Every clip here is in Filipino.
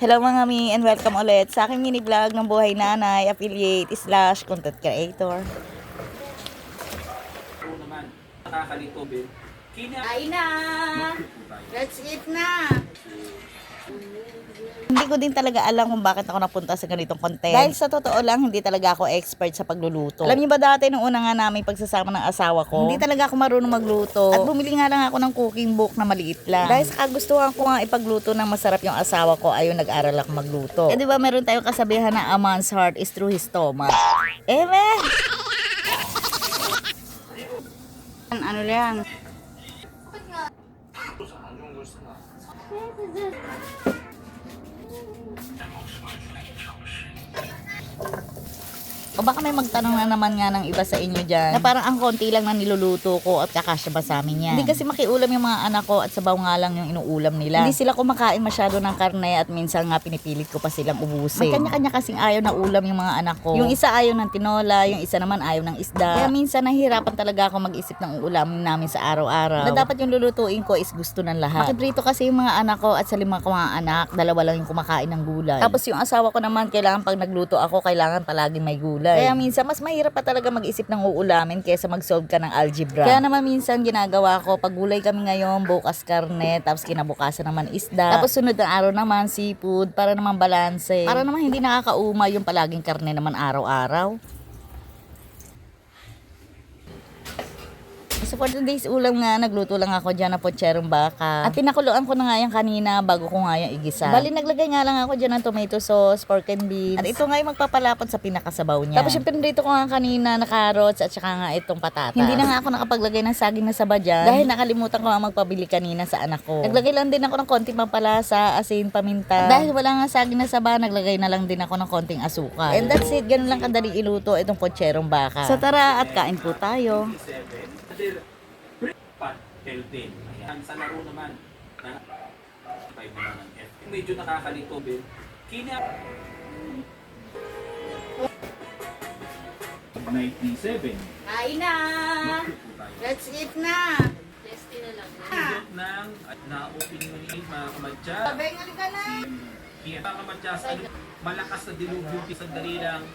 Hello mga mi and welcome ulit sa aking mini vlog ng buhay nanay, affiliate / content creator. Oo naman, nakakalito din. Kain na! Let's eat na! Hindi ko din talaga alam kung bakit ako napunta sa ganitong content. Dahil sa totoo lang, hindi talaga ako expert sa pagluluto. Alam niyo ba dati nung una nga namin pagsasama ng asawa ko, hindi talaga ako marunong magluto. At bumili nga lang ako ng cooking book na maliit lang. Dahil sa kagustuhan ko nga ipagluto ng masarap yung asawa ko, ayun nag-aral ako magluto. Eh di ba meron tayong kasabihan na a man's heart is through his stomach. Man! Ano lang? O baka may magtanong na naman nga ng iba sa inyo dyan na parang ang konti lang na niluluto ko at kakasya ba sa amin yan. Hindi kasi makiulam yung mga anak ko at sabaw nga lang yung inuulam nila. Hindi sila kumakain masyado ng karne at minsan nga pinipilit ko pa silang ubusin. May kanya-kanya kasing ayaw na ulam yung mga anak ko. Yung isa ayaw ng tinola, yung isa naman ayaw ng isda. Kaya minsan nahihirapan talaga ako mag-isip ng uulamin namin sa araw-araw. Na dapat yung lulutuin ko is gusto ng lahat. Makiprito kasi yung mga anak ko at sa 5 ko mga anak, 2 lang yung kumakain ng gulay. Tapos yung asawa ko naman, kailangan pag nagluto ako, kailangan palaging may gulay. Kaya minsan mas mahirap pa talaga mag-isip ng uulamin kaysa mag-solve ka ng algebra. Kaya naman minsan ginagawa ko, pag gulay kami ngayon, bukas karne, tapos kinabukasan naman isda. Tapos sunod na araw naman seafood para naman balanse. Para naman hindi nakakauma yung palaging karne naman araw-araw. So for today's ulam nga, nagluto lang ako dyan ng potserong baka. At pinakuluan ko na nga yan kanina bago ko nga yung igisa. Bali naglagay nga lang ako dyan ng tomato sauce, pork and beans. At ito nga yung magpapalapot sa pinakasabaw niya. Tapos yung pinrito ko nga kanina na carrots at saka nga itong patatas. Hindi na nga ako nakapaglagay ng saging na saba dyan dahil nakalimutan ko nga magpabili kanina sa anak ko. Naglagay lang din ako ng konting pampalasa, asin, paminta. At dahil wala nga saging na saba, naglagay na lang din ako ng konting asukal. And that's it, ganun lang kadali iluto itong potserong baka. So tara at kain po tayo. Pat, healthy. Ayan, sa laro naman, na 5 naman ng F. Medyo nakakalito din. Kina 97. Kain na! Let's eat na! Higit ng at na-open mo ni mga kamadya. Sabay nga ka na! Kaya mga kamadya, malakas na dilubyo sandali lang.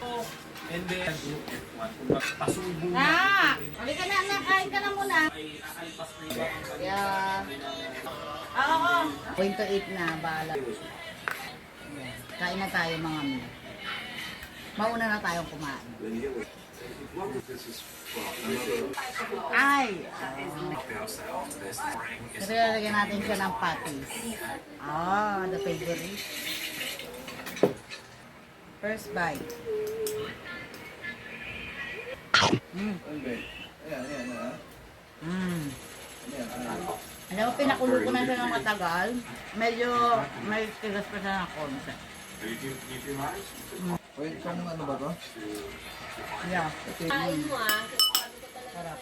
And then, group F1. Kung pasubo Na! Halika na, anak! Kain ka na muna! ay aalpas na iba ang kanya. Yeah. Oo! Going to eat na, bahala. Kain na tayo mga mi. Mauna na tayong kumain. Ay! Pero lalagyan natin siya ng patties. Ah, the favorite. First bite. Alam mo, pinakulo ko na siya ng matagal. Medyo may tigas pa siya ng konti. Wait, kung ano ba to? Yeah. Sarap.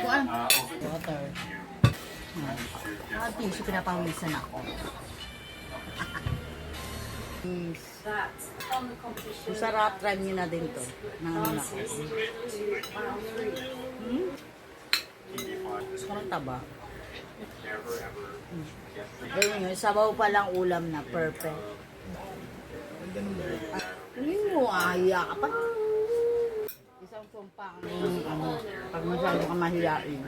Kuan? Water. Tissue, pinapawisan ako. Masarap, try nyo na din to. Nangangina ko. Gusto ko ng taba. Ayun yun, sabaw pa lang ulam na, perfect. Ayun mo, ahiya ka pa. Isang sumpa ang pag masyado ka mahiyain.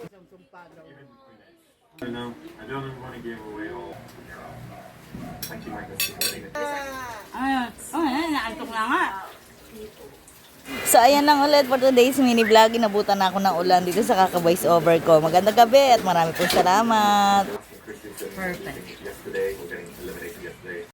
Isang sumpa daw. I don't want to give away all. Actually, like Naantok na nga. So ayan lang ulit for today's mini vlog. Inabutan na ako ng ulan dito sa kaka-voice over ko. Magandang gabi at marami pong salamat. Perfect. yesterday, we're getting